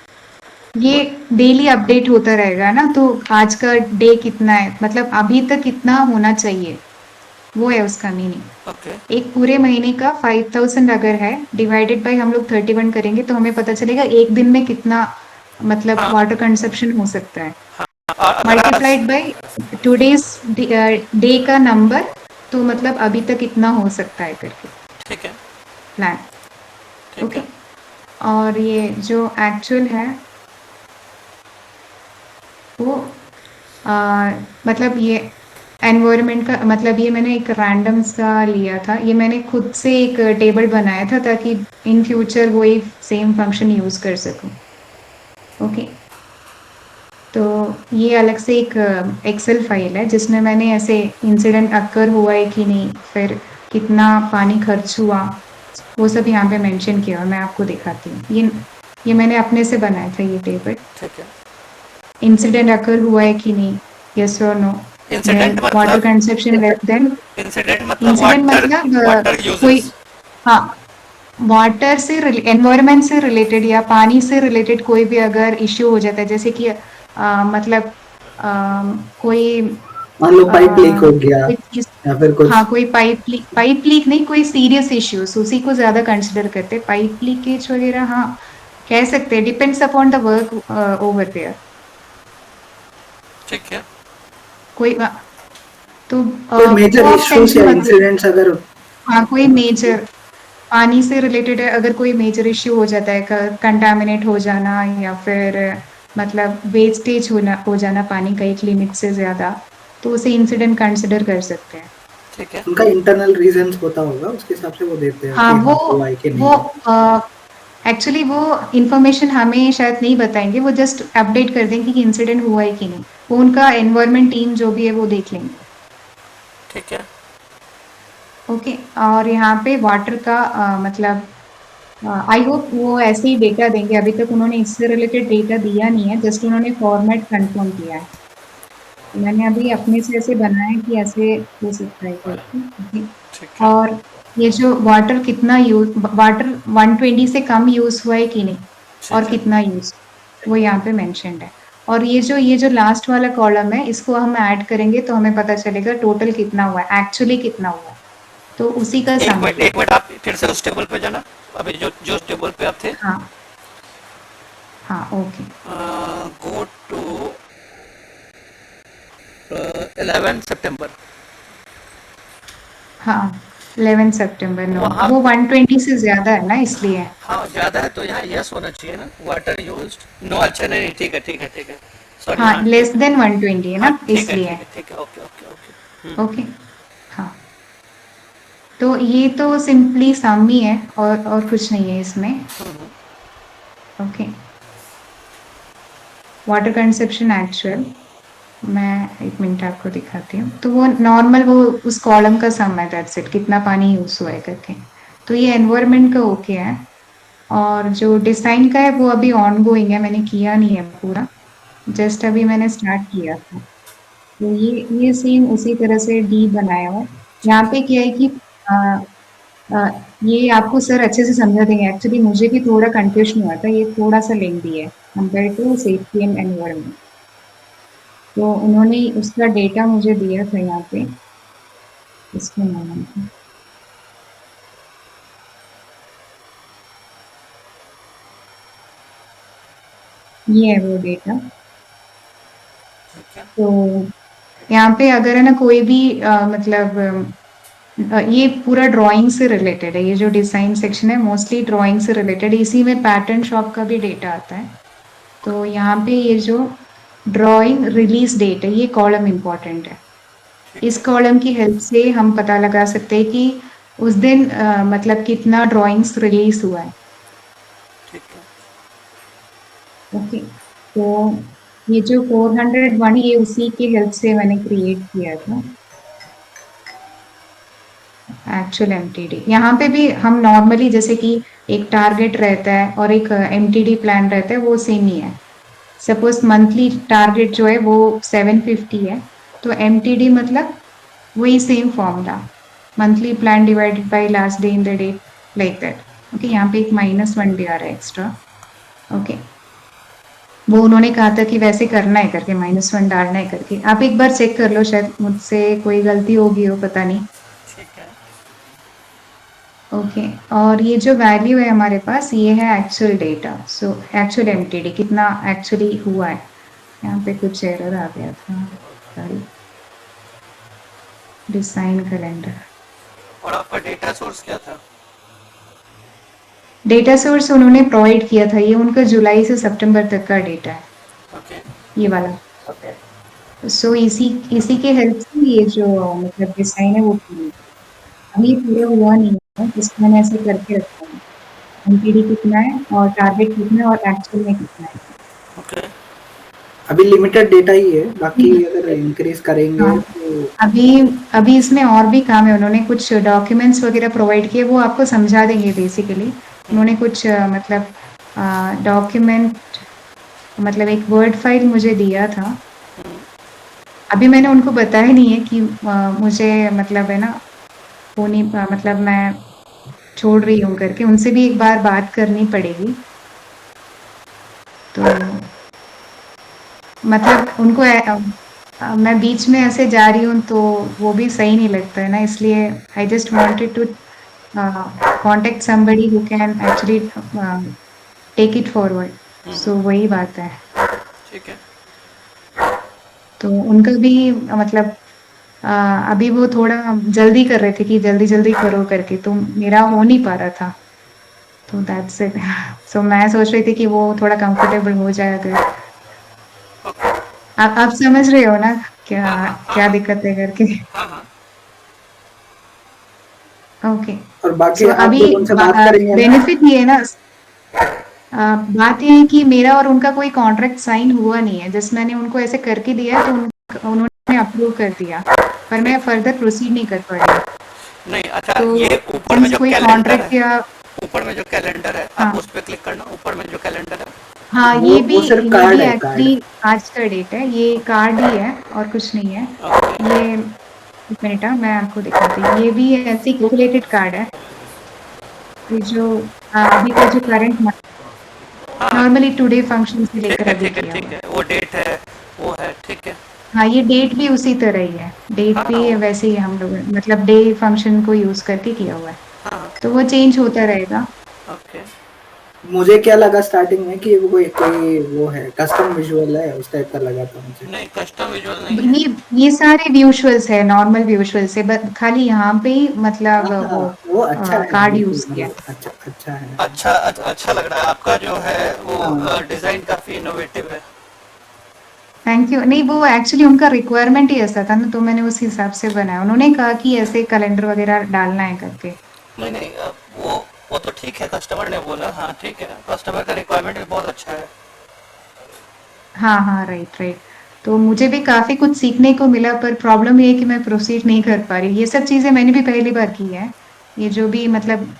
ये डेली अपडेट होता रहेगा ना, तो आज का डे कितना है, मतलब अभी तक कितना होना चाहिए, वो है उसका मीनिंग। ओके। एक पूरे महीने का 5000 अगर है, डिवाइडेड बाय हम लोग 31 करेंगे तो हमें पता चलेगा एक दिन में कितना मतलब हाँ वाटर कंजप्शन हो सकता है, हाँ, और अगर मल्टीप्लाइड बाय टुडेज डे का नंबर, तो मतलब अभी तक कितना हो सकता है करके ठीक है। प्लान। ठीक ओके, है। और ये जो एक्चुअल है वो मतलब ये एनवायरनमेंट का, मतलब ये मैंने एक रैंडम सा लिया था, ये मैंने खुद से एक टेबल बनाया था ताकि इन फ्यूचर वही सेम फंक्शन यूज कर सकूं। ओके, तो ये अलग से एक एक्सेल फाइल है जिसमें मैंने ऐसे इंसिडेंट अक्कर हुआ है कि नहीं, फिर कितना पानी खर्च हुआ, वो सब यहाँ पे मेंशन किया, और मैं आपको दिखाती हूँ। ये ये मैंने अपने से बनाया था ये टेबल। ठीक है। इंसिडेंट अकर हुआ है कि नहीं, यस और नो। देन इंसिडेंट वाटर मतलब कंजप्शन, देन इंसिडेंट मतलब इंसिडेंट मतलब वाटर कोई, यूजेस। हाँ, वाटर से एनवायरनमेंट से रिलेटेड या पानी से रिलेटेड कोई भी अगर इश्यू हो जाता है, जैसे कि मतलब कोई मान लो पाइप लीक हो गया कोई चीज, या फिर कुछ। हाँ कोई पाइप लीक नहीं, कोई सीरियस इश्यूज उसी को ज्यादा कंसिडर करते हैं, पाइप लीकेज वगैरह, हाँ कह सकते हैं, depends upon the work over there. ठीक है। कोई तो कोई वो मेजर आप इश्यूज टेंशन या मत लीजिए। इंसिडेंट्स अगर। हाँ कोई मेजर पानी से रिलेटेड है, अगर कोई मेजर इश्यू हो जाता है, कंटामिनेट हो जाना या फिर मतलब वेस्टेज हो जाना पानी का एक लिमिट से ज्यादा, तो उसे इंसिडेंट कंसिडर कर सकते हैं। ठीक है। उनका इंटरनल रीजंस होता होगा, उसके हिसाब से वो देते हैं हाँ कि हाँ हुआ है कि नहीं वो हुआ। एक्चुअली वो इंफॉर्मेशन हमें शायद नहीं बताएंगे, वो जस्ट अपडेट कर देंगे कि इंसिडेंट हुआ है कि नहीं, वो उनका एनवायरमेंट टीम जो भी है वो देख लेंगे। ठीक है। ओके, और यहाँ पे वाटर का मतलब आई होप वो ऐसे ही डेटा देंगे, अभी तक उन्होंने इससे रिलेटेड डेटा दिया नहीं है, जस्ट उन्होंने फॉर्मेट कंफर्म किया है। मैंने अभी अपने से ऐसे बनाया कि ऐसे हो सकता है करके, ओके। ठीक है। और ये जो वाटर कितना यूज, वाटर 120 से कम यूज हुआ है कि नहीं, और ठीक है। कितना यूज, वो यहाँ पे मेंशन्ड है। और ये जो लास्ट वाला कॉलम है, इसको हम ऐड करेंगे तो हमें पता चलेगा टोटल कितना हुआ है, एक्चुअली कितना हुआ है, तो उसी का समरी है। एक मिनट, आप फिर से उस टेबल पे जाना, अभी जो जो टेबल पे आप थे। हाँ हाँ ओके। गो टू 11 सितंबर। हाँ 11 सितंबर, नो वहाँ वो पे 120 से ज्यादा है ना, इसलिए। हाँ ज़्यादा है, तो यहाँ यस होना चाहिए ना, वाटर यूज। नो, अच्छा नहीं नहीं, ठीक है ठीक है ठीक है। सॉरी, हाँ हाँ लेस ठीक है। देन 120 है हाँ ना, ठीक है इसलिए। ठीक है ठीक है, ओके ओके ओके। ओके, हाँ, तो ये तो सिंपली सम ही है, और कुछ नहीं है इसमें। ओके, वाटर कंजप्शन एक्चुअल, मैं एक मिनट आपको दिखाती हूँ, तो वो नॉर्मल वो उस कॉलम का सम है, दैट्स इट, कितना पानी यूज हुआ है करके। तो ये एनवायरनमेंट का ओके है, और जो डिजाइन का है वो अभी ऑन गोइंग है, मैंने किया नहीं है पूरा, जस्ट अभी मैंने स्टार्ट किया था। तो ये सेम उसी तरह से डी बनाया हुआ है। यहाँ पे क्या है कि आ, आ, ये आपको सर अच्छे से समझा देंगे, एक्चुअली मुझे भी थोड़ा कंफ्यूजन हुआ था, ये थोड़ा सा लेंथी है compare to safety and environment. तो उन्होंने उसका डेटा मुझे दिया था यहाँ पे, इसके नाम पे। ये है वो डेटा। ठीक है। तो यहाँ पे अगर है ना कोई भी मतलब ये पूरा ड्राइंग से रिलेटेड है, ये जो डिजाइन सेक्शन है मोस्टली ड्राइंग से रिलेटेड, इसी में पैटर्न शॉप का भी डेटा आता है। तो यहाँ पे ये जो ड्राइंग रिलीज डेट है, ये कॉलम इंपॉर्टेंट है। ठीक इस है। कॉलम की हेल्प से हम पता लगा सकते हैं कि उस दिन मतलब कितना ड्राइंग्स रिलीज हुआ है। ठीक है। ओके, तो ये जो 401, ये उसी के हेल्प से मैंने क्रिएट किया था, एक्चुअल एमटीडी। यहाँ पे भी हम नॉर्मली जैसे कि एक टारगेट रहता है और एक एमटीडी प्लान रहता है, वो सेम ही है। सपोज मंथली टारगेट जो है वो 750 है, तो एमटीडी मतलब वही same formula, monthly plan divided by last day in the day, like that. Okay, यहाँ पे एक -1 डे आ रहा है एक्स्ट्रा। ओके, वो उन्होंने कहा था कि वैसे करना है करके, -1 डालना है करके, आप एक बार चेक कर लो, शायद मुझसे कोई गलती होगी हो, पता नहीं। ठीक है। ओके, और ये जो वैल्यू है हमारे पास, ये है actual data, so actual MTD कितना एक्चुअली हुआ है। यहाँ पे कुछ एरर आ गया था, सॉरी, डिजाइन कैलेंडर। और आपका डेटा सोर्स क्या था? डेटा सोर्स उन्होंने प्रोवाइड किया था, ये उनका जुलाई से सितंबर तक का डेटा है, ओके। ये वाला। सो इसी इसी के हेल्प से ये जो मतलब डिजाइन है वो पूरी, अभी पूरा हुआ नहीं है, जिसको मैंने ऐसे करके रखा है, एमपीडी कितना है और टारगेट कितना है और एक्चुअल में कितना है। ओके। अभी लिमिटेड डेटा ही है, बाकी हम्म, अगर इंक्रीज करेंगे हाँ, तो। अभी अभी इसमें और भी काम है, उन्होंने कुछ डॉक्यूमेंट्स वगैरह प्रोवाइड किए, वो आपको समझा देंगे बेसिकली। उन्होंने कुछ मतलब डॉक्यूमेंट मतलब एक वर्ड फाइल मुझे दिया था। अभी मैंने उनको बताया नहीं है कि मुझे मतलब है ना मतलब मैं छोड़ रही हूँ करके, उनसे भी एक बार बात करनी पड़ेगी। तो मतलब उनको मैं बीच में ऐसे जा रही हूँ तो वो भी सही नहीं लगता है ना, इसलिए I just wanted to contact somebody who can actually take it forward. So वही बात है। ठीक है। तो उनका भी मतलब अ, अभी वो थोड़ा जल्दी कर रहे थे कि जल्दी जल्दी करो करके, तो मेरा हो नहीं पा रहा था। तो दैट्स इट। सो मैं सोच रही थी कि वो थोड़ा कंफर्टेबल हो जाए अगर। आप समझ रहे हो ना क्या हाँ हाँ हाँ क्या हाँ दिक्कत है करके। हाँ हाँ। ओके। और बाकी सो आप अभी लोग उनसे बात करेंगे ना? बेनिफिट ये है ना, बात ये है कि मेरा और उनका कोई कॉन्ट्रैक्ट साइन हुआ नहीं है, जस्ट मैंने उनको ऐसे करके दिया है, तो उन्होंने अप्रूव कर दिया, पर मैं ठीक। फर्दर प्रोसीड नहीं कर पा रही हूँ। नहीं, अच्छा, तो ये ऊपर में सिंस जो कोई कैलेंडर है, कॉन्ट्रैक्ट या ऊपर में जो कैलेंडर है आप हाँ उस पर क्लिक करना, ऊपर में जो कैलेंडर है। हाँ, वो सिर्फ ये कार्ड भी है, कार्ड। एक्चुअली आज का डेट है, ये कार्ड ही है और कुछ नहीं है। ओके। ये एक मिनट, मैं आपको दिखाती हूँ, ये भी ऐसी कैलकुलेटेड कार्ड है। ये जो अभी का जो करंट हाँ नॉर्मली टुडे फंक्शन से ठीक लेकर है अभी ठीक है किया ठीक हुआ है। है, वो डेट है, वो है, ठीक है। हाँ, ये डेट भी उसी तरह ही है, डेट हाँ भी वो, वैसे ही हम लोग मतलब डे फंक्शन को यूज करके किया हुआ है, हाँ। तो वो चेंज होता रहेगा। ओके। मुझे क्या लगा स्टार्टिंग में कि वो कोई कोई वो है, कस्टम विजुअल है, उस टाइप का लगा था मुझे। नहीं, कस्टम विजुअल नहीं है। ये ये सारे विजुअल्स है, नॉर्मल विजुअल्स है, बट खाली यहाँ पे ही मतलब हाँ हाँ, वो वो अच्छा है, कार्ड बिल्कुल, यूज किया है। मतलब अच्छा अच्छा है। अच्छा अच्छा लग रहा है आपका जो है वो हाँ डिज़ाइन काफ़ी इनोवेटिव है। Thank you. नहीं, वो एक्चुअली उनका रिक्वायरमेंट ही ऐसा था ना, तो मैंने उस हिसाब से बनाया। उन्होंने कहा कि ऐसे कैलेंडर वगैरह डालना है करके। नहीं नहीं, वो तो ठीक है, कस्टमर ने बोला, हाँ ठीक है, कस्टमर का रिक्वायरमेंट भी बहुत अच्छा है। हाँ हाँ, राइट राइट। तो मुझे भी काफी कुछ सीखने को मिला, पर प्रॉब्लम ये है कि मैं प्रोसीड नहीं कर पा रही। ये सब चीजें मैंने भी पहली बार की है। ये जो भी मतलब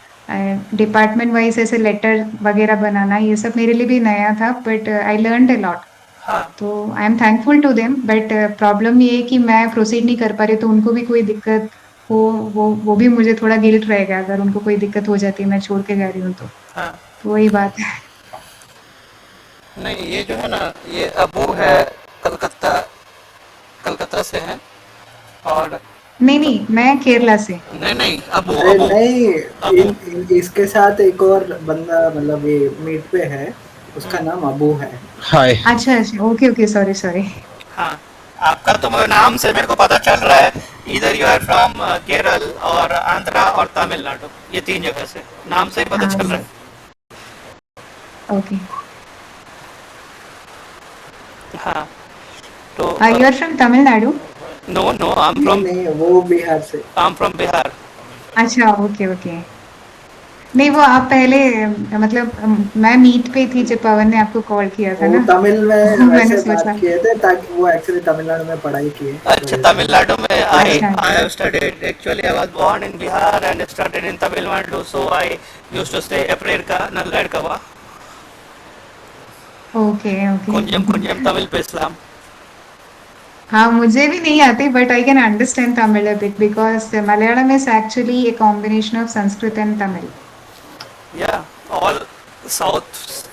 डिपार्टमेंट वाइज ऐसे लेटर वगैरह बनाना, ये सब मेरे लिए भी नया था, but I learned a lot. हाँ। तो I am thankful to them, but problem ये है कि मैं प्रोसीड नहीं कर पा रही, तो उनको भी कोई दिक्कत हो, वो भी मुझे थोड़ा गिल्ट रहेगा अगर उनको कोई दिक्कत हो जाती है, मैं छोड़ के जा रही हूँ हाँ। तो वही बात है। नहीं, ये जो है ना, ये अबू है, कलकत्ता, कलकत्ता से है। और नहीं नहीं, मैं केरला से। नहीं नहीं, अबू अरे अबू नहीं, अबू। इसके साथ एक और बंदा मतलब ये मीट पे है, उसका नाम अबू है। हाय। अच्छा अच्छा, ओके ओके, सॉरी सॉरी। हाँ, आपका तो मेरे नाम से मेरे को पता चल रहा है, इधर यू आर फ्रॉम केरल और आंध्रा और तमिलनाडु, ये तीन जगह से नाम से ही पता हाँ, चल रहा है। ओके। हाँ। तो you are from Tamil Nadu? No no, नहीं नहीं, वो बिहार से। I am from Bihar. अच्छा, ओके ओके। नहीं, वो आप पहले मतलब मैं मीट पे थी जब पवन ने आपको कॉल किया था वो ना। तमिल में मैंने वैसे बात सोचा। किए थे, ताकि वो एक्चुअली तमिलनाडु में पढ़ाई की है, इस अच्छा, वजह से। तमिलनाडु में आई अच्छा आई अच्छा, have studied, actually I was born in Bihar and started in Tamil Nadu, so I used to stay एप्रिल का नल्लड़ कवा ओके ओके। कुंजम कुंजम तमिल पे इस्लाम। हाँ, मुझे भी नहीं आती, but I can understand Tamil a bit because Malayalam is actually a combination of Sanskrit and Tamil. Yeah, all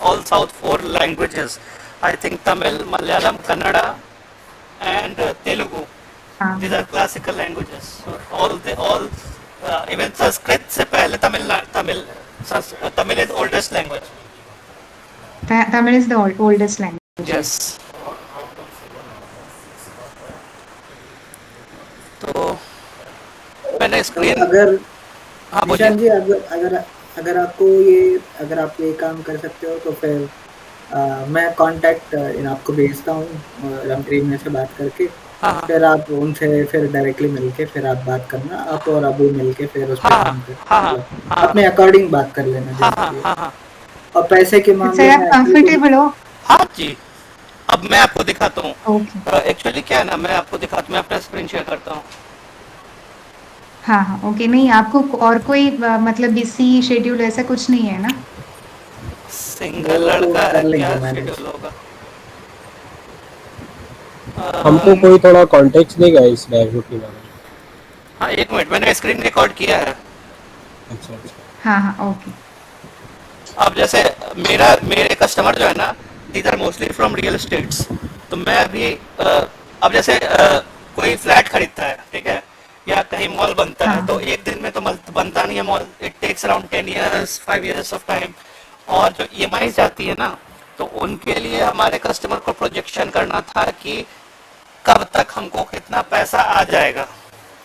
all South four languages. I think Tamil, Malayalam, Kannada, and Telugu. These हाँ, are classical languages. So all even Sanskrit से पहले Tamil is oldest language. Tamil is the oldest language, yes. Yes. तो मैंने तो स्क्रीन, अगर हाँ बोलिए। निशान जी, अगर अगर अगर आपको ये अगर आप ये काम कर सकते हो तो फिर मैं कांटेक्ट इन आपको भेजता हूँ रमक्रीम से बात करके। हाँ हाँ फिर आप उनसे फिर डायरेक्टली मिलके फिर आप बात करना, आप और अबू मिलके फिर उस पर हाँ काम कर, हाँ हाँ मतलब हाँ अपने अकॉर्डिंग बात कर लेना हाँ जैसा हाँ भी है। हाँ हाँ और पैसे के सर मामले आप में एक्चुअली तो कंफर्टेबल हो? हाँ जी। अब मैं आपको दिखाता हूँ, ओके। एक्चुअली क्या है ना, मैं आपको दिखाता हूँ, मैं अपना स्क्रीन शेयर करता हूँ। हाँ हाँ, ओके। नहीं, आपको और कोई मतलब बिजी शेड्यूल ऐसा कुछ नहीं है ना? सिंगल वो तो लड़का है, कर लेंगे क्या मैनेज। शेड्यूल होगा? हमको अम, कोई थोड़ा कॉन्टेक्स्ट देगा इस डैशबोर्ड के बारे में? हाँ, 1 मिनट, मैंने स्क्रीन रिकॉर्ड किया है। अच्छा अच्छा। हाँ हाँ ओके। अब जैसे मेरे कस्टमर जो है ना, these are mostly from real estates. तो मैं अभी अब जैसे कोई फ्लैट खरीदता है, ठीक है, या कहीं मॉल बनता है, तो हाँ एक दिन में तो बनता नहीं है mall. It takes around 10 years, 5 years of time. और जो EMI जाती है ना, तो उनके लिए हमारे कस्टमर को प्रोजेक्शन करना था कि कब तक हमको कितना पैसा आ जाएगा,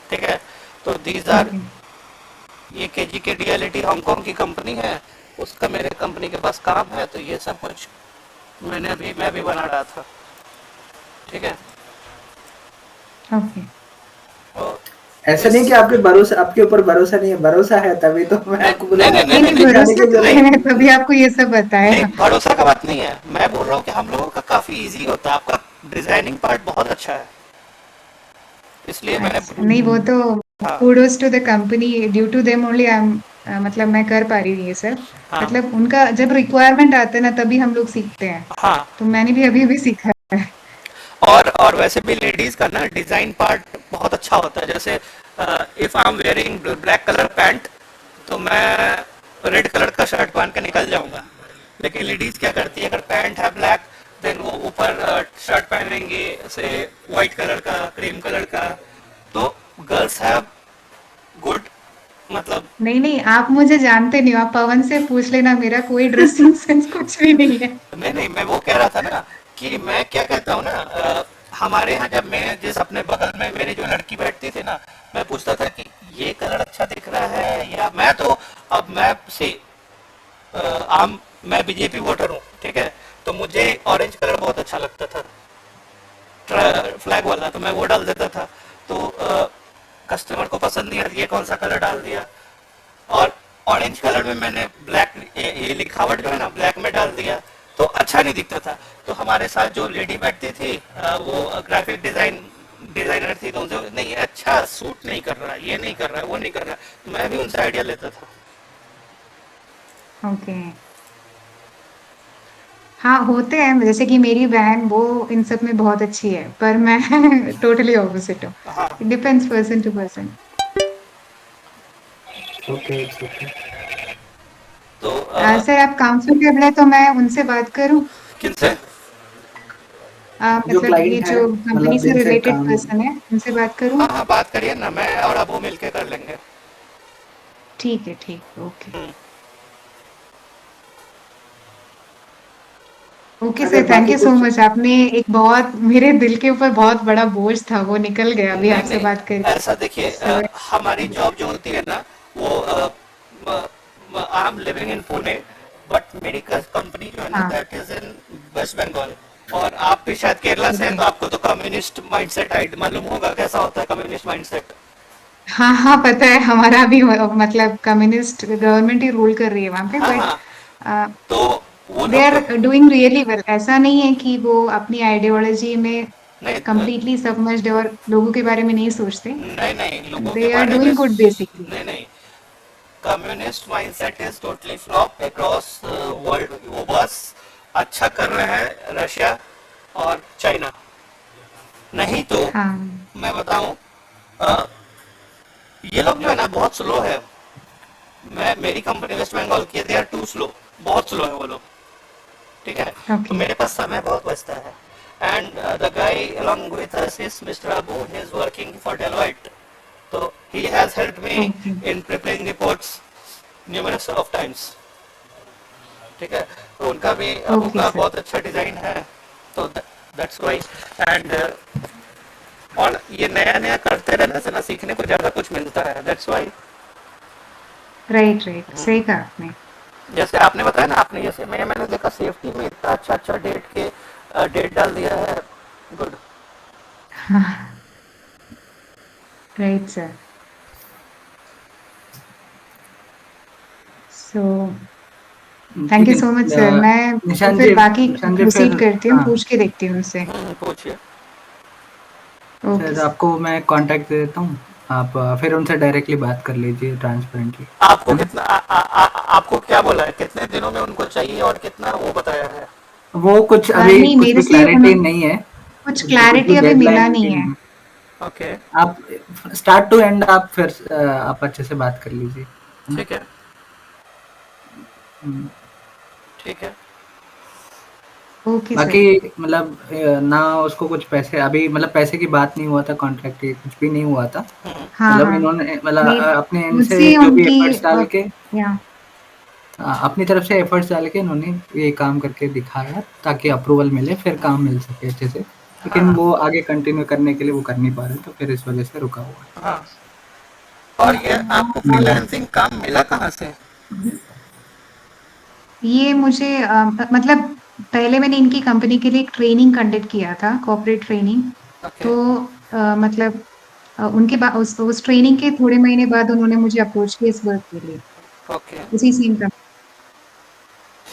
ठीक है। तो दीज आर, ओके ये केजी के डीएलटी हांगकांग की कंपनी है, उसका मेरे कंपनी के पास काम है, तो ये सब कुछ मैं भी बना रहा था, ठीक है। ओके। और ऐसा इस नहीं कि आपके ऊपर भरोसा नहीं है, भरोसा है, तभी तो मैं नहीं आपको बोला नहीं नहीं नहीं नहीं नहीं, नहीं दिखाने भरोसा की तो जरूरत नहीं है, नहीं तभी है। आपको ये सब नहीं, बताया। भरोसा का बात नहीं है। मैं बोल रहा हूँ कि हम लोगों का काफी इजी होता है, आपका डिजाइनिंग पार्ट बहुत अच्छा है, इसलिए मैंने। अच्छा नहीं, वो तो हाँ kudos to the company, due to them only I am, मतलब मैं कर पा रही हूँ ये सब। हाँ मतलब उनका जब रिक्वायरमेंट आता है ना, तभी हम लोग सीखते हैं। हाँ। तो मैंने भी अभी अभी सीखा है। और वैसे भी लेडीज का ना डिजाइन पार्ट बहुत अच्छा होता है। जैसे if I am wearing black colour pant, तो मैं रेड कलर का शर्ट पहन के निकल जाऊंगा। लेकिन लेडीज क्या करती है, अगर पैंट है ब्लैक, देन वो ऊपर शर्ट पहनेंगे से व्हाइट कलर का, क्रीम कलर का। तो गर्ल्स हैव गुड, मतलब। नहीं नहीं, आप मुझे जानते नहीं हो, आप पवन से पूछ लेना, मेरा कोई ड्रेसिंग सेंस कुछ भी नहीं है। नहीं नहीं, मैं वो कह रहा था ना कि मैं क्या कहता हूँ ना, हमारे यहाँ जब मैं जिस अपने बगल में मेरी जो लड़की बैठती थी ना, मैं पूछता था कि ये कलर अच्छा दिख रहा है, या मैं तो, अब मैं से आम मैं बीजेपी वोटर हूँ, ठीक है। तो मुझे ऑरेंज कलर बहुत अच्छा लगता था, फ्लैग वाला, तो मैं वो डाल देता था। तो कस्टमर को पसंद नहीं आया, ये कौन सा कलर डाल दिया। और ऑरेंज कलर में मैंने ब्लैक, ये लिखावट जो है ना ब्लैक में डाल दिया, तो अच्छा नहीं दिखता था। तो हमारे साथ जो लेडी बैठती थी, वो ग्राफिक डिजाइनर थी, तो उनसे, नहीं अच्छा सूट नहीं कर रहा, ये नहीं कर रहा, वो नहीं कर रहा। तो मैं भी उनसे आइडिया लेता था। ओके। हाँ होते हैं, जैसे कि मेरी बहन वो इन सब में बहुत अच्छी है, पर मैं टोटली ऑपोजिट हूँ। हाँ। It depends person to person. Okay, it's okay. तो सर आप काउंसलिंग है तो मैं उनसे बात करूँ? किनसे? जो मतलब ये क्लाइंट है, जो कंपनी मतलब से जिनसे रिलेटेड काम। पर्सन है, उनसे बात करूँ? हाँ हाँ, बात करिए ना, मैं और अबू मिलके कर लेंगे। ठीक है, ठीक है, ओके। ओके अगर सर, थैंक बाकी यू सो कुछ। मच। आपने एक बहुत, मेरे दिल के ऊपर बहुत बड़ा बोझ था, वो निकल गया अभी नहीं आपसे नहीं, बात करके। ऐसा देखिए, सो हमारी जॉब जो होती है ना, वो I am living in Pune, but मेरी कंपनी जो है ना, हाँ that is in West Bengal. और आप भी शायद केरला से हैं, ओके। तो आपको तो कम्युनिस्ट माइंडसेट आइड मालूम होगा कैसा होता है कम्युनिस्ट माइंडसेट। हाँ हाँ पता है, हमारा भी मतलब कम्युनिस्ट गवर्नमेंट ही रूल कर रही है वहां पे, हाँ बट हाँ। तो वो दे लोग आर तो, डूइंग रियली वेल। ऐसा नहीं है कि वो अपनी आइडियोलॉजी में नहीं कंप्लीटली सबमर्ज्ड और लोगों के बारे में नहीं सोचते। नहीं नहीं, लोगों के दे आर बारे में डूइंग गुड बेसिकली। नहीं नहीं, communist mindset is totally flop across world. वो बस अच्छा कर रहे हैं रशिया और चाइना, नहीं तो हाँ मैं बताऊं, अ, ये लोग जो है ना बहुत स्लो है। मेरी कंपनी वेस्ट बंगाल की, दे आर टू स्लो, बहुत स्लो है वो लोग, ठीक है। तो ओके मेरे पास समय बहुत बचता है। And the guy along with us is mister Abu, he is working for Deloitte. तो he has helped me okay in preparing reports numerous of times, ठीक है। तो उनका भी, अबू ओके का सर। बहुत अच्छा डिजाइन है, तो दैट्स वाई। एंड और ये नया नया करते रहने से ना सीखने को ज्यादा कुछ मिलता है, दैट्स वाई। राइट राइट, सही कहा आपने। जैसे आपने बताया ना, आपने जैसे मैंने देखा सेफ्टी में इतना अच्छा अच्छा डेट डाल दिया है, गुड। हाँ राइट सर। सो थैंक ठीक यू है। So much sir. मैं तो फिर बाकी निशान जी फिर। प्रोसीड करती हूँ, हाँ, पूछ के देखती हूँ उनसे। पूछिए। ओके फिर सर। आपको मैं कांटेक्ट दे देता हूँ। आप फिर उनसे डायरेक्टली बात कर लीजिए ट्रांसपेरेंटली, आपको है ना? कितना आपको क्या बोला है, कितने दिनों में उनको चाहिए और कितना वो बताया है? वो कुछ अभी नहीं, कुछ मेरे भी से क्लैरिटी नहीं है, कुछ उनको कुछ भी क्लैरिटी अभी मिला डेडलाइन भी नहीं है। नहीं है। ओके। आप स्टार्ट टू एंड आप फिर आप अच्छे से बात कर लीजिए, है ना? ठीक है। हम्म। ठीक है। ओके बाकी सर। मतलब ना उसको कुछ पैसे अभी मतलब पैसे की बात नहीं हुआ था, कॉन्ट्रैक्ट की कुछ भी नहीं हुआ था। हाँ, मतलब हाँ। इन्होंने मतलब मे अपने एंड से मुझसे जो भी उनकी एफर्ट्स डाल के या अपनी तरफ से एफर्ट्स डाल के इन्होंने ये काम करके दिखाया ताकि अप्रूवल मिले, फिर काम मिल सके अच्छे से। लेकिन हाँ। वो आगे कंटिन्यू करने के लिए वो कर नहीं पा रहे, तो फिर इस वजह से रुका हुआ है। हाँ। और ये आपको फ्रीलांसिंग काम मिला कहाँ से? ये मुझे मतलब पहले मैंने इनकी कंपनी के लिए एक ट्रेनिंग कंडक्ट किया था, कॉर्पोरेट ट्रेनिंग। ओके। तो मतलब उनके बाद उस ट्रेनिंग के थोड़े महीने बाद उन्होंने मुझे अप्रोच किया इस वर्क के लिए, ओके। उसी सेम कंपनी।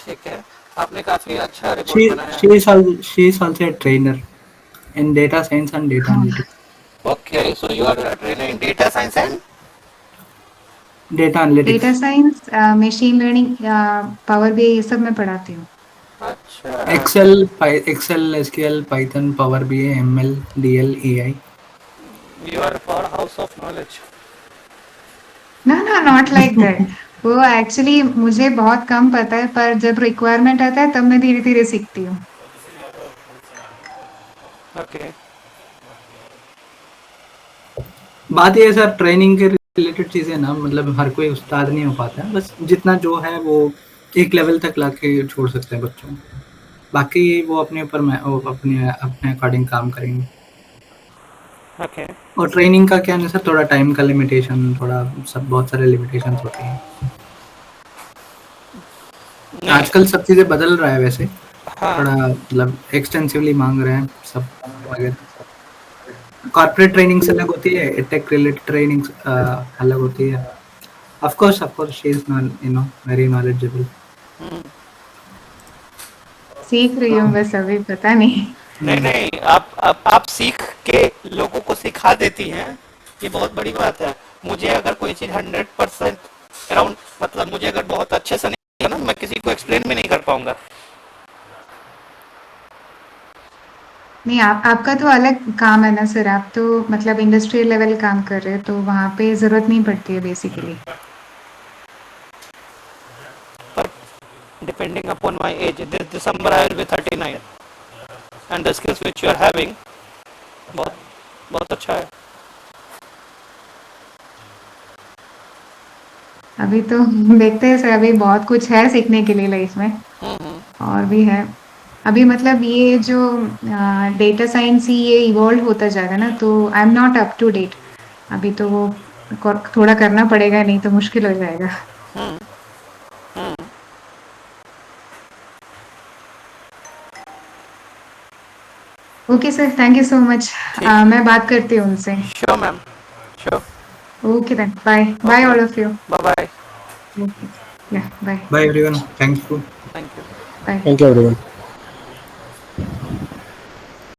ठीक है। आपने काफी अच्छा She रिपोर्ट बनाया she is al- she is also a trainer in data science and data हाँ, analytics. है। Okay, so you are trainer in data science and Data data analytics, science, machine learning, power BI, ये सब मैं पढ़ाती हूँ। अच्छा। Excel, SQL, Python, Power BI, ML, DL, AI. You are for house of knowledge. ना ना, नॉट लाइक दैट। वो एक्चुअली मुझे बहुत कम पता है, पर जब रिक्वायरमेंट आता है तब मैं धीरे धीरे सीखती हूँ। ओके। बात ये है सर, ट्रेनिंग के रिलेटेड चीजें ना मतलब हर कोई उस्ताद नहीं हो पाता है, बस जितना जो है वो एक लेवल तक लाके छोड़ सकते हैं बच्चों को। बाकी वो अपने ऊपर वो अपने अपने अकॉर्डिंग काम करेंगे। ओके। और ट्रेनिंग का क्या है ना सर, थोड़ा टाइम का लिमिटेशन, थोड़ा सब बहुत सारे लिमिटेशंस होती हैं। नहीं। आजकल सब चीजें बदल रहा है वैसे, हाँ। थोड़ा मतलब एक्सटेंसिवली मांग रहे हैं सब वगैरह। कॉर्पोरेट ट्रेनिंग्स अलग होती है, टेक रिलेटेड ट्रेनिंग्स अलग होती है। Of course she is very knowledgeable. सीख रही हूँ बस, अभी पता नहीं। नहीं नहीं, आप सीख के लोगों को सिखा देती हैं, ये बहुत बड़ी बात है। मुझे अगर कोई चीज़ 100% अराउंड, मतलब मुझे अगर बहुत अच्छे से नहीं है ना, मैं किसी को एक्सप्लेन भी नहीं कर पाऊंगा। नहीं, आपका तो अलग काम है ना सर, आप तो मतलब इंडस्ट्रियल लेवल काम कर रहे हो, तो वहाँ पे जरूरत नहीं पड़ती है बेसिकली। पर depending upon my age, this December I will be 39 and the skills which you are having बहुत बहुत अच्छा है। अभी तो देखते हैं सर, अभी बहुत कुछ है सीखने के लिए लाइफ में, और भी है। अभी मतलब ये जो डेटा साइंस ही ये इवॉल्व होता जा रहा है ना, तो I am not up to date. अभी तो वो थोड़ा करना पड़ेगा, नहीं तो मुश्किल हो जाएगा। Okay sir, thank you so much. ठीक। मैं बात करती हूँ उनसे। Sure ma'am. Sure. Okay then, bye bye okay. All of you. Bye bye. Okay, yeah bye bye everyone, thank you. Thank you. Bye. Thank you, everyone.